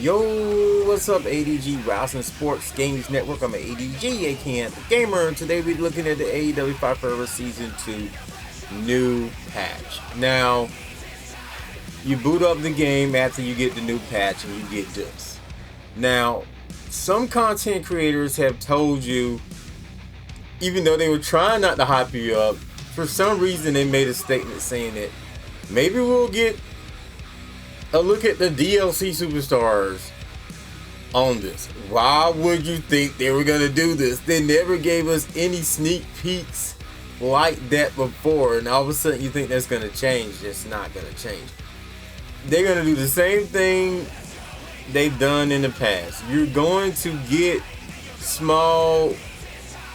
Yo, what's up, ADG Wrestling Sports Games Network? I'm ADG, aka AntDaGamer, and today we're looking at the AEW Fight Forever Season 2 new patch. Now, you boot up the game after you get the new patch and you get this. Now, some content creators have told you, even though they were trying not to hype you up, for some reason they made a statement saying that maybe we'll get a look at the DLC superstars on this. Why would you think they were going to do this? They never gave us any sneak peeks like that before, and all of a sudden you think that's going to change. It's not going to change. They're going to do the same thing they've done in the past. You're going to get small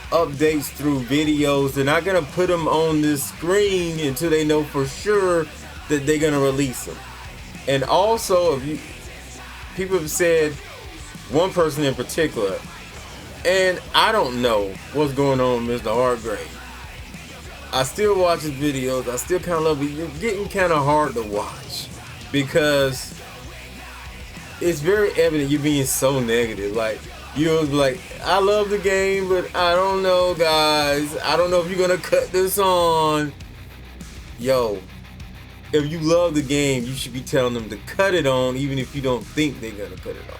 updates through videos. They're not going to put them on this screen until they know for sure that they're going to release them. And also, people have said, one person in particular, and I don't know what's going on with Mr. Hargrave. I still watch his videos. I still kind of love it. You're getting kind of hard to watch because it's very evident you're being so negative. Like, you're like, I love the game, but I don't know, guys. I don't know if you're going to cut this on. Yo. If you love the game, you should be telling them to cut it on, even if you don't think they're going to cut it on.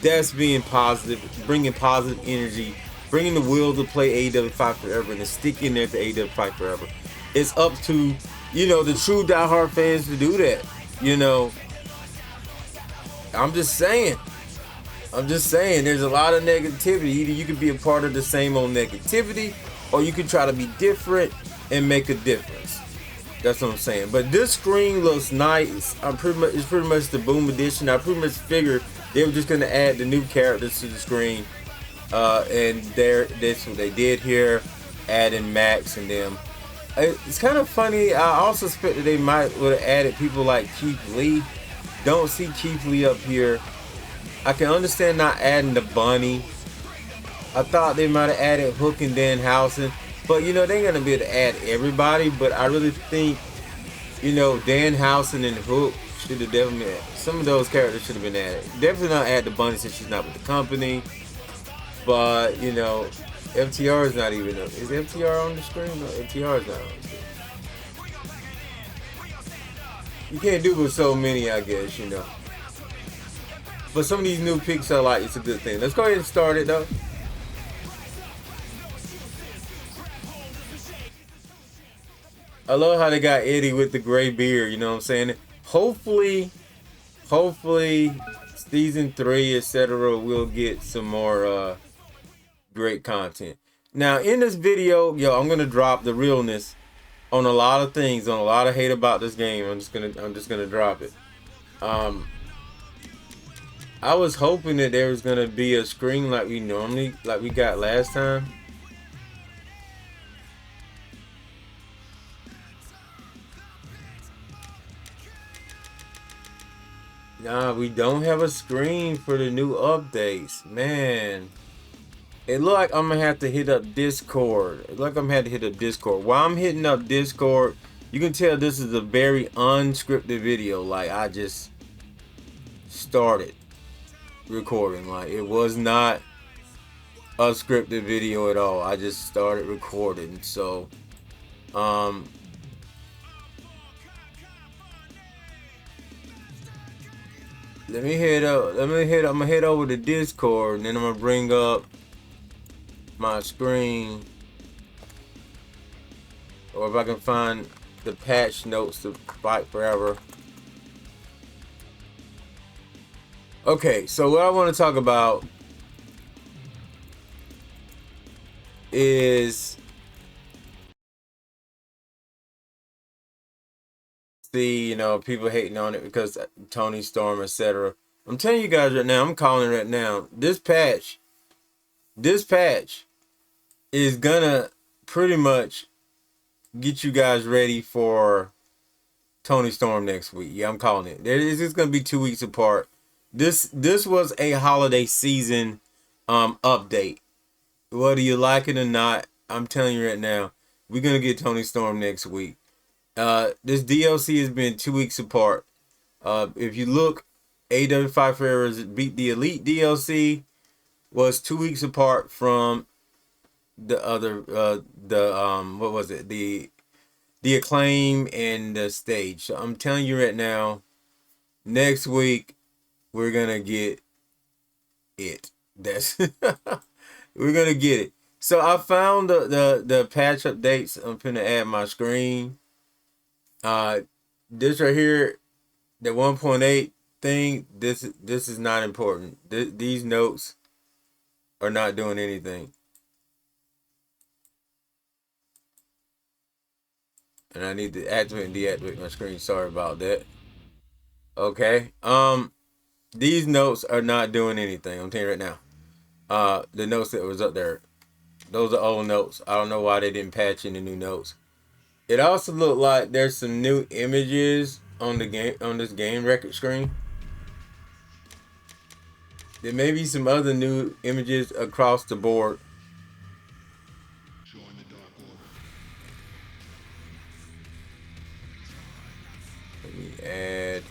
That's being positive, bringing positive energy, bringing the will to play AEW Fight Forever and to stick in there to AEW Fight Forever. It's up to, the true diehard fans to do that. I'm just saying, there's a lot of negativity. Either you could be a part of the same old negativity, or you could try to be different and make a difference. That's what I'm saying. But this screen looks nice. It's pretty much the Boom Edition. I pretty much figured they were just gonna add the new characters to the screen, and that's what they did here, adding Max and them. It's kind of funny. I also suspect that they might would have added people like Keith Lee. Don't see Keith Lee up here. I can understand not adding the Bunny. I thought they might have added Hook and Danhausen. But, they're going to be able to add everybody. But I really think, Danhausen and Hook should have definitely been added. Some of those characters should have been added. Definitely not add the Bunny since she's not with the company. But, FTR is not even up. Is FTR on the screen? No, FTR is not on the screen. You can't do with so many, I guess, But some of these new picks are like, it's a good thing. Let's go ahead and start it, though. I love how they got Eddie with the gray beard, you know what I'm saying? Hopefully, season 3, etc. we'll get some more great content. Now, in this video, I'm gonna drop the realness on a lot of things, on a lot of hate about this game. I'm just gonna drop it. I was hoping that there was gonna be a screen like we got last time. Nah, we don't have a screen for the new updates, man. It look like I'm gonna have to hit up Discord. While I'm hitting up Discord, you can tell this is a very unscripted video. Like, I just started recording. Like, it was not a scripted video at all. I just started recording. So, I'm gonna head over to Discord, and then I'm gonna bring up my screen, or if I can find the patch notes to Fight Forever. Okay, so what I want to talk about is people hating on it because Toni Storm, etc. I'm telling you guys right now, I'm calling it right now. This patch is gonna pretty much get you guys ready for Toni Storm next week. Yeah, I'm calling it. It's just gonna be 2 weeks apart. This was a holiday season update. Whether you like it or not, I'm telling you right now, we're gonna get Toni Storm next week. This DLC has been 2 weeks apart. If you look AEW Fight Forever Beat the Elite DLC was 2 weeks apart from the other what was it, the Acclaim and the Stage. So I'm telling you right now, next week we're gonna get it. That's we're gonna get it. So I found the patch updates. I'm gonna add my screen. This right here, the 1.8 thing. This is not important. These notes are not doing anything. And I need to activate and deactivate my screen. Sorry about that. Okay. These notes are not doing anything. I'm telling you right now. The notes that was up there, those are old notes. I don't know why they didn't patch in the new notes. It also looked like there's some new images on the game, on this game record screen. There may be some other new images across the board. Let me add.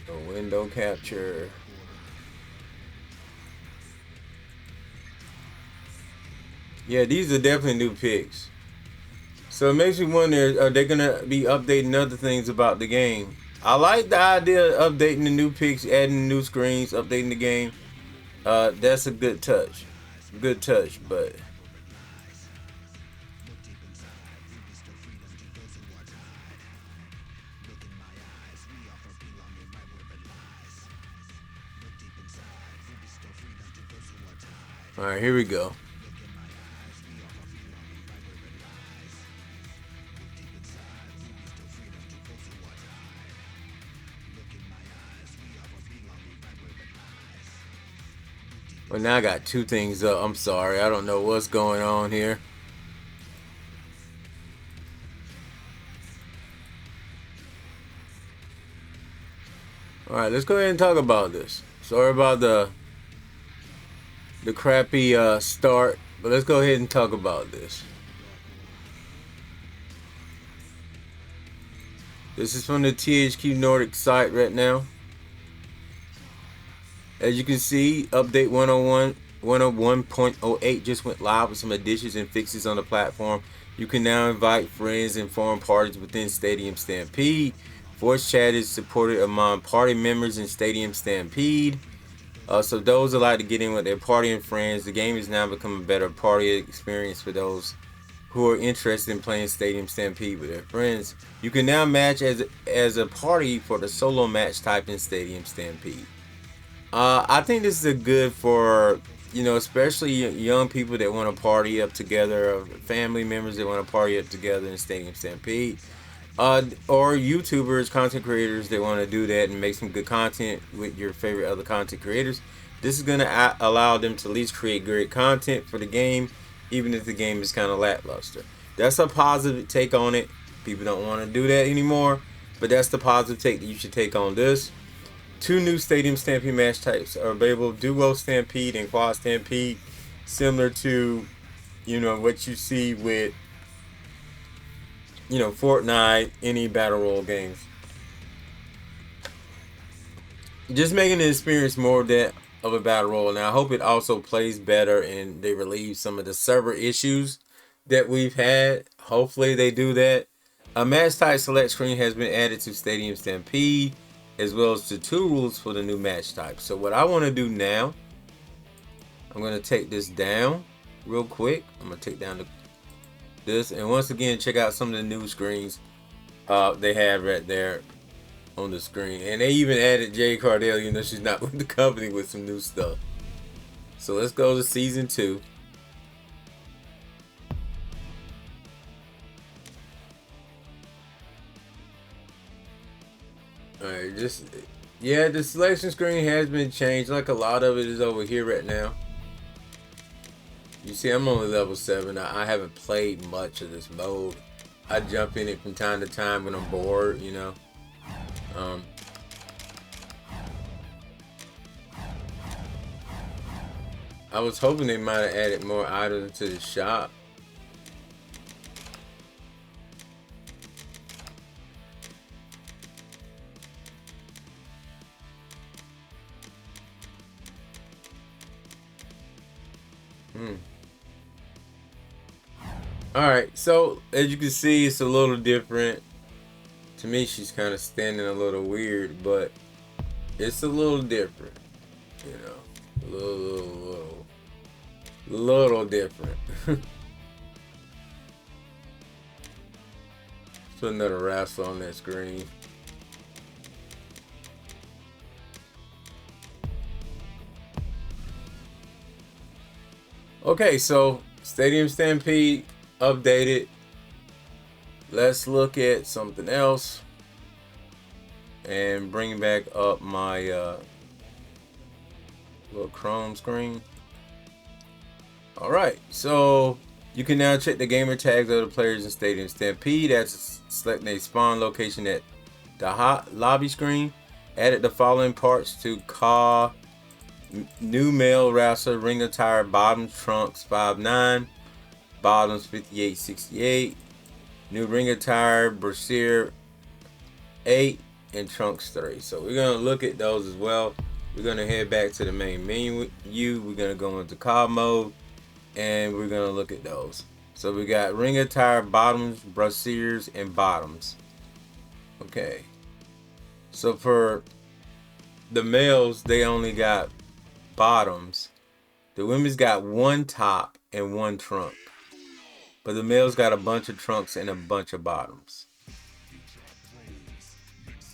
A window capture. Yeah, these are definitely new picks. So it makes me wonder, are they gonna be updating other things about the game? I like the idea of updating the new picks, adding new screens, updating the game. That's a good touch. Good touch, but alright, here we go. Well, now I got two things up. I'm sorry. I don't know what's going on here. Alright, let's go ahead and talk about this. Sorry about the crappy start, but let's go ahead and talk about this. This is from the THQ Nordic site right now. As you can see, update 101.08 just went live with some additions and fixes on the platform. You can now invite friends and form parties within Stadium Stampede. Voice chat is supported among party members in Stadium Stampede. So those that like to get in with their party and friends, the game has now become a better party experience for those who are interested in playing Stadium Stampede with their friends. You can now match as a party for the solo match type in Stadium Stampede. I think this is a good for, especially young people that want to party up together, or family members that want to party up together in Stadium Stampede, or YouTubers, content creators that want to do that and make some good content with your favorite other content creators. This is going to allow them to at least create great content for the game, even if the game is kind of lackluster. That's a positive take on it. People don't want to do that anymore, but that's the positive take that you should take on this. 2 new Stadium Stampede match types are available: Duo Stampede and Quad Stampede, similar to, what you see with, Fortnite, any battle royale games. Just making the experience more of that of a battle royale. Now I hope it also plays better and they relieve some of the server issues that we've had. Hopefully they do that. A match type select screen has been added to Stadium Stampede, as well as the 2 rules for the new match type. So what I want to do now, I'm going to take this down real quick. I'm going to take down this, and once again, check out some of the new screens they have right there on the screen. And they even added Jade Cardell, she's not with the company, with some new stuff. So let's go to season 2. Alright, the selection screen has been changed. Like a lot of it is over here right now. You see, I'm only level 7. I haven't played much of this mode. I jump in it from time to time when I'm bored, I was hoping they might have added more items to the shop. Alright, so as you can see, it's a little different. To me, she's kind of standing a little weird, but it's a little different. You know, little different. Put another wrestler on that screen. Okay, so Stadium Stampede updated. Let's look at something else and bring back up my little Chrome screen. All right, so you can now check the gamer tags of the players in Stadium Stampede. That's selecting a spawn location at the hot lobby screen. Added the following parts to CAW: new male wrestler, ring attire, bottoms, trunks 5'9", bottoms 58'68", new ring attire, brassiere 8, and trunks 3. So we're gonna look at those as well. We're gonna head back to the main menu. We're gonna go into CAW mode, and we're gonna look at those. So we got ring attire, bottoms, brassieres, and bottoms. Okay. So for the males, they only got bottoms. The women's got one top and one trunk, but the males got a bunch of trunks and a bunch of bottoms.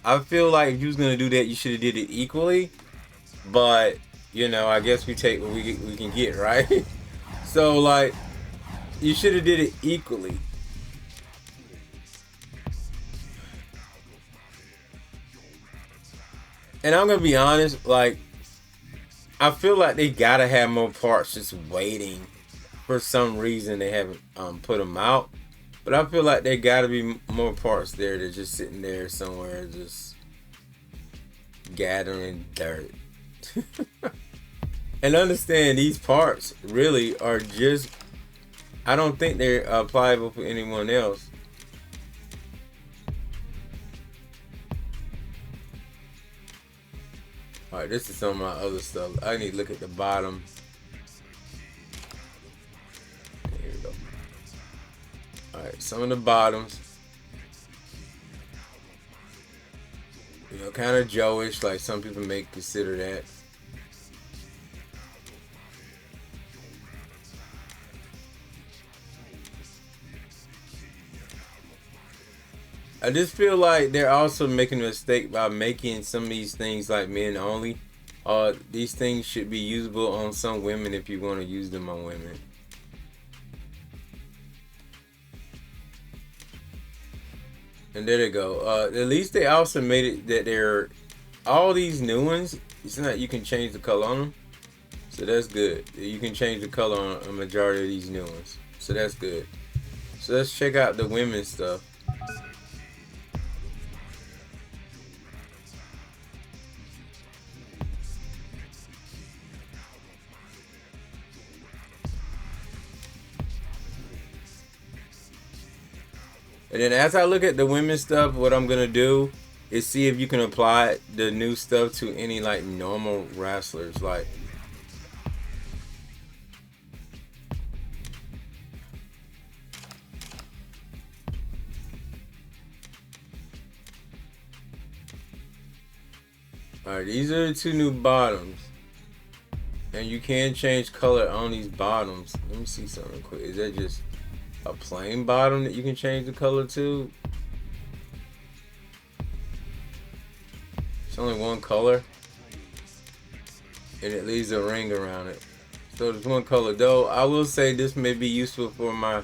I feel like if you was gonna do that, you should have did it equally, but you know, I guess we take what we can get, right? So like, you should have did it equally. And I'm gonna be honest, like, I feel like they gotta have more parts just waiting. For some reason they haven't put them out, but I feel like there gotta be more parts there that just sitting there somewhere just gathering dirt. And understand, these parts really are just, I don't think they're applicable for anyone else. Alright, this is some of my other stuff. I need to look at the bottom. Here we go. Alright, some of the bottoms. You know, kind of Joe-ish, like some people may consider that. I just feel like they're also making a mistake by making some of these things like men only. These things should be usable on some women if you want to use them on women. And there they go. At least they also made it that they're all these new ones. It's not you can change the color on them, so that's good. You can change the color on a majority of these new ones, so that's good. So let's check out the women's stuff. And then as I look at the women's stuff, what I'm gonna do is see if you can apply the new stuff to any like normal wrestlers. Like, alright, these are the two new bottoms. And you can change color on these bottoms. Let me see something quick. Is that just a plain bottom that you can change the color to? It's only one color, and it leaves a ring around it. So there's one color. Though I will say this may be useful for my,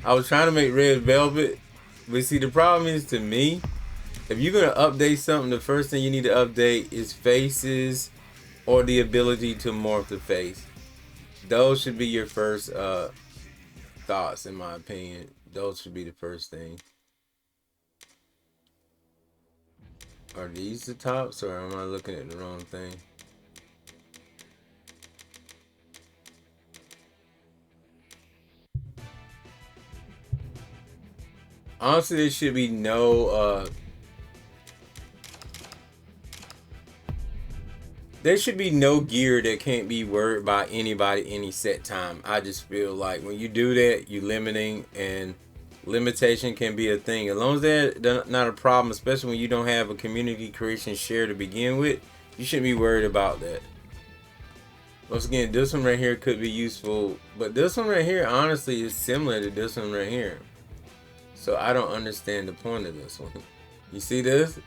I was trying to make red velvet, but see the problem is, to me, if you're gonna update something, the first thing you need to update is faces or the ability to morph the face. Those should be your first thoughts, in my opinion. Those should be the first thing. Are these the tops, or am I looking at the wrong thing? Honestly, there should be no there should be no gear that can't be worried by anybody any set time. I just feel like when you do that, you limiting, and limitation can be a thing. As long as they're not a problem, especially when you don't have a community creation share to begin with, you shouldn't be worried about that. Once again, this one right here could be useful, but this one right here honestly is similar to this one right here. So I don't understand the point of this one. You see this?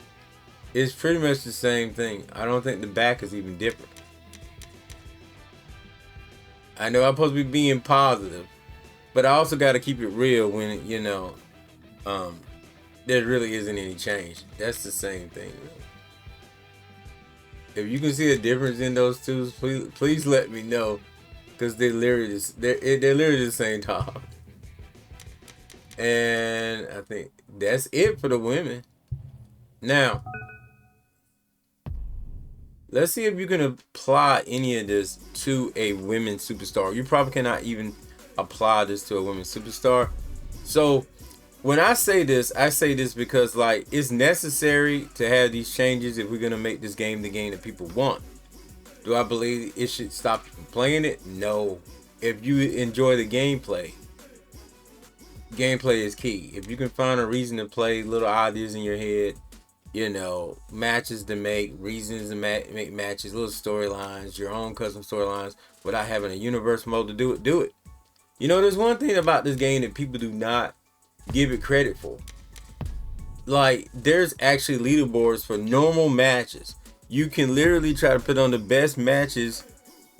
It's pretty much the same thing. I don't think the back is even different. I know I'm supposed to be being positive, but I also got to keep it real when, you know, there really isn't any change. That's the same thing. If you can see a difference in those two, please let me know, because they're literally the same top. And I think that's it for the women. Now, let's see if you can apply any of this to a women's superstar. You probably cannot even apply this to a women's superstar. So when I say this because, like, it's necessary to have these changes if we're going to make this game the game that people want. Do I believe it should stop you from playing it? No. If you enjoy the gameplay is key. If you can find a reason to play, little ideas in your head, you know, matches to make, reasons to make matches, little storylines, your own custom storylines, without having a universe mode to do it. You know, there's one thing about this game that people do not give it credit for. Like, there's actually leaderboards for normal matches. You can literally try to put on the best matches,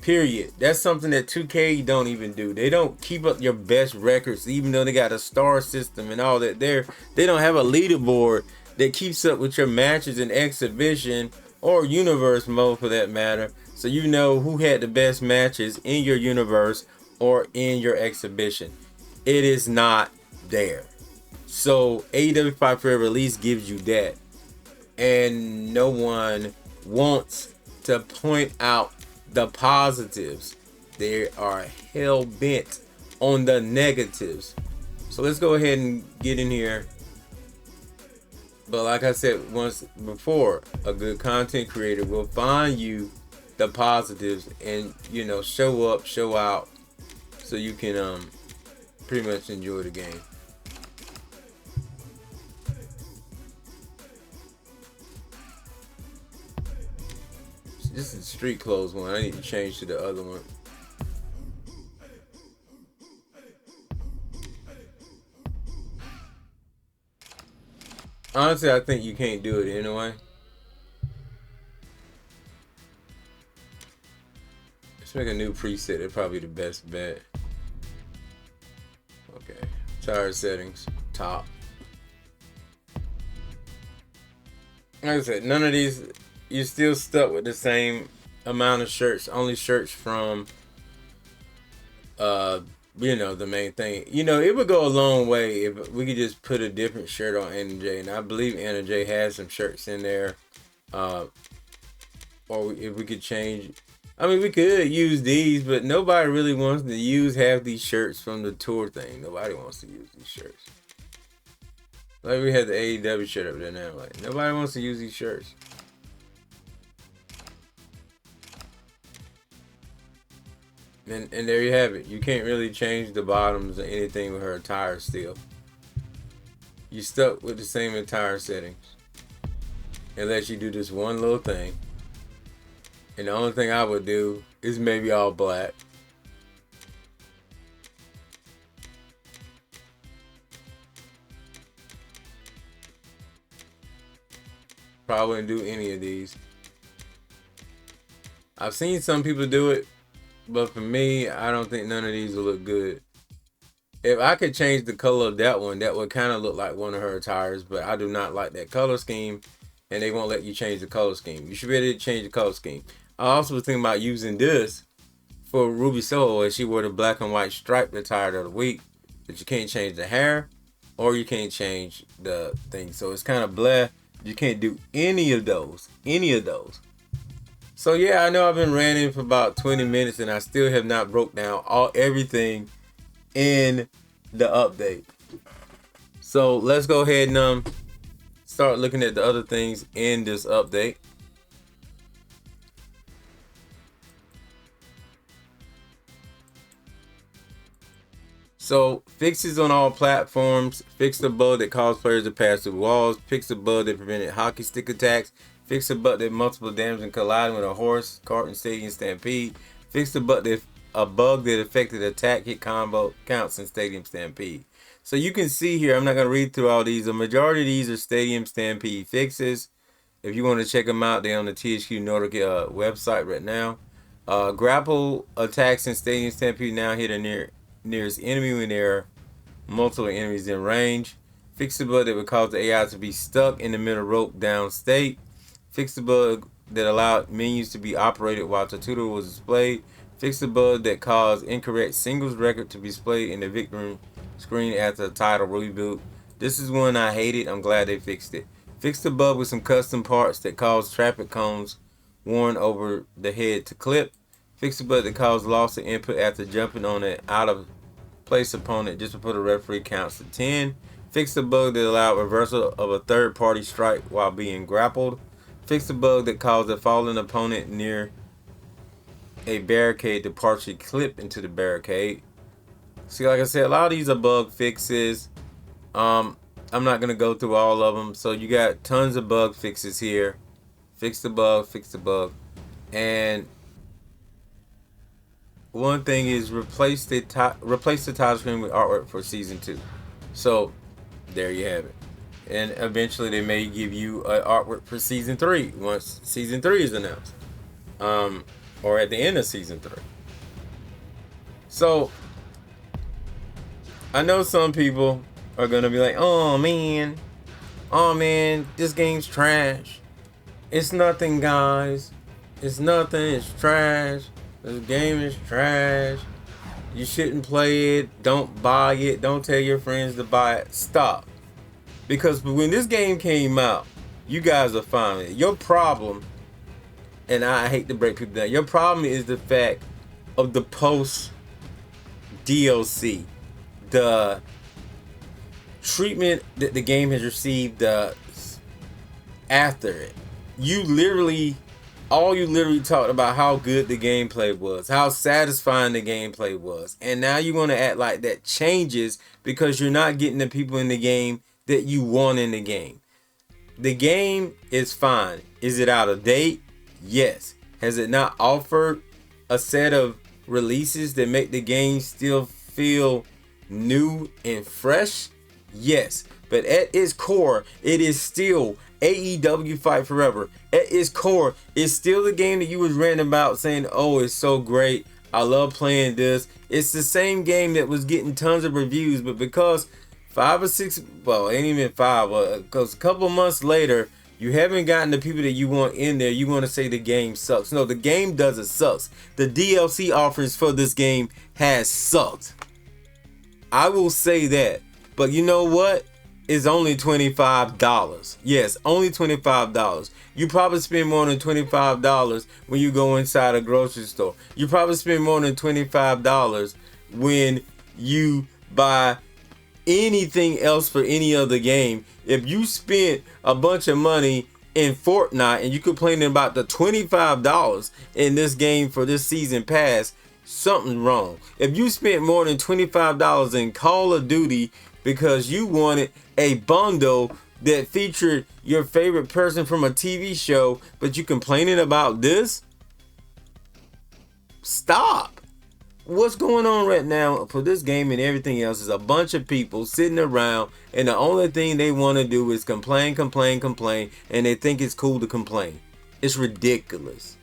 period. That's something that 2K don't even do. They don't keep up your best records, even though they got a star system and all that. They don't have a leaderboard that keeps up with your matches in exhibition or universe mode, for that matter, so you know who had the best matches in your universe or in your exhibition. It is not there. So AEW Fight Forever at least gives you that, and no one wants to point out the positives. They are hell bent on the negatives. So let's go ahead and get in here. But like I said once before, a good content creator will find you the positives and, you know, show up, show out, so you can pretty much enjoy the game. This is street clothes one. I need to change to the other one. Honestly, I think you can't do it anyway. Let's make a new preset. It's probably the best bet. Okay. Tire settings. Top. Like I said, none of these, you're still stuck with the same amount of shirts. Only shirts from you know, the main thing. You know, it would go a long way if we could just put a different shirt on AntDaGamer, and I believe AntDaGamer has some shirts in there. Or if we could change, I mean, we could use these, but nobody really wants to use half these shirts from the tour thing. Nobody wants to use these shirts. Like, we had the AEW shirt up there now. Like, nobody wants to use these shirts. And there you have it. You can't really change the bottoms or anything with her attire still. You stuck with the same attire settings. Unless you do this one little thing. And the only thing I would do is maybe all black. Probably wouldn't do any of these. I've seen some people do it, but for me, I don't think none of these will look good. If I could change the color of that one, that would kind of look like one of her attires, but I do not like that color scheme, and they won't let you change the color scheme. You should be able to change the color scheme. I also was thinking about using this for Ruby Soho, as she wore the black and white striped attire of the week, but you can't change the hair, or you can't change the thing. So it's kind of blah. You can't do any of those. So yeah, I know I've been ranting for about 20 minutes and I still have not broke down everything in the update. So let's go ahead and start looking at the other things in this update. So, fixes on all platforms. Fix the bug that caused players to pass through walls. Fix the bug that prevented hockey stick attacks. Fix the bug that multiple damage and colliding with a horse cart in Stadium Stampede. Fix the bug that affected attack hit combo counts in Stadium Stampede. So you can see here, I'm not going to read through all these. The majority of these are Stadium Stampede fixes. If you want to check them out, they're on the THQ Nordic website right now. Grapple attacks in Stadium Stampede now hit a nearest enemy when there are multiple enemies in range. Fix the bug that would cause the AI to be stuck in the middle rope down state. Fix the bug that allowed menus to be operated while the tutorial was displayed. Fix the bug that caused incorrect singles record to be displayed in the victim screen after the title reboot. This is one I hated. I'm glad they fixed it. Fix the bug with some custom parts that cause traffic cones worn over the head to clip. Fix the bug that caused loss of input after jumping on an out of place opponent just before the referee counts to 10. Fix the bug that allowed reversal of a third party strike while being grappled. Fix the bug that caused a fallen opponent near a barricade to partially clip into the barricade. See, like I said, a lot of these are bug fixes. I'm not going to go through all of them. So you got tons of bug fixes here. Fix the bug, fix the bug. And one thing is replace the title screen with artwork for season 2. So there you have it. And eventually they may give you artwork for season 3 once season 3 is announced. Or at the end of season 3. So I know some people are gonna be like, oh man, this game's trash. It's nothing, guys. It's nothing, it's trash. This game is trash. You shouldn't play it. Don't buy it. Don't tell your friends to buy it. Stop. Because when this game came out, you guys are fine with it. Your problem, and I hate to break people down, your problem is the fact of the post DLC. The treatment that the game has received after it. All you literally talked about how good the gameplay was, how satisfying the gameplay was. And now you want to act like that changes because you're not getting the people in the game that you want in the game. The game is fine. Is it out of date? Yes. Has it not offered a set of releases that make the game still feel new and fresh? Yes. But at its core, it is still AEW Fight Forever. At its core, it's still the game that you was ranting about saying, oh, it's so great. I love playing this. It's the same game that was getting tons of reviews, but because 5 or 6, well, ain't even 5, because a couple months later, you haven't gotten the people that you want in there, you want to say the game sucks. No, the game doesn't suck. The DLC offers for this game has sucked. I will say that. But you know what? It's only $25. Yes, only $25. You probably spend more than $25 when you go inside a grocery store. You probably spend more than $25 when you buy anything else for any other game. If you spent a bunch of money in Fortnite and you complaining about the $25 in this game for this season pass, something wrong. If you spent more than $25 in Call of Duty because you wanted a bundle that featured your favorite person from a TV show, but you complaining about this? Stop. What's going on right now for this game and everything else is a bunch of people sitting around and the only thing they want to do is complain, and they think it's cool to complain. It's ridiculous.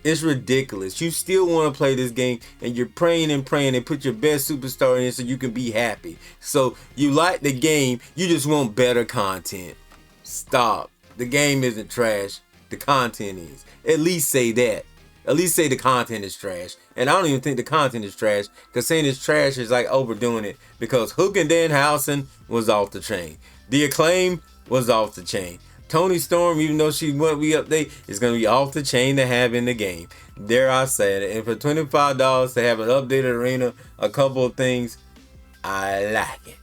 It's ridiculous. You still want to play this game and you're praying and put your best superstar in so you can be happy. So you like the game, you just want better content. Stop. The game isn't trash. The content is. At least say that. At least say the content is trash. And I don't even think the content is trash, because saying it's trash is like overdoing it, because Hook and Danhausen was off the chain. The Acclaim was off the chain. Toni Storm, even though she won't be update, is going to be off the chain to have in the game. There I said it. And for $25 to have an updated arena, a couple of things, I like it.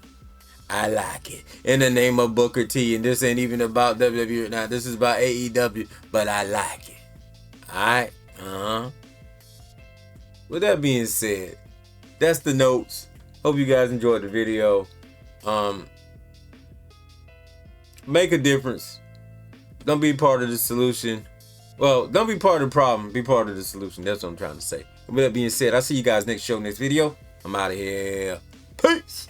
I like it. In the name of Booker T. And this ain't even about WWE now. This is about AEW. But I like it. Alright? With that being said, that's the notes. Hope you guys enjoyed the video. Make a difference. Don't be part of the solution. Well, don't be part of the problem. Be part of the solution. That's what I'm trying to say. With that being said, I'll see you guys next show, next video. I'm out of here. Peace.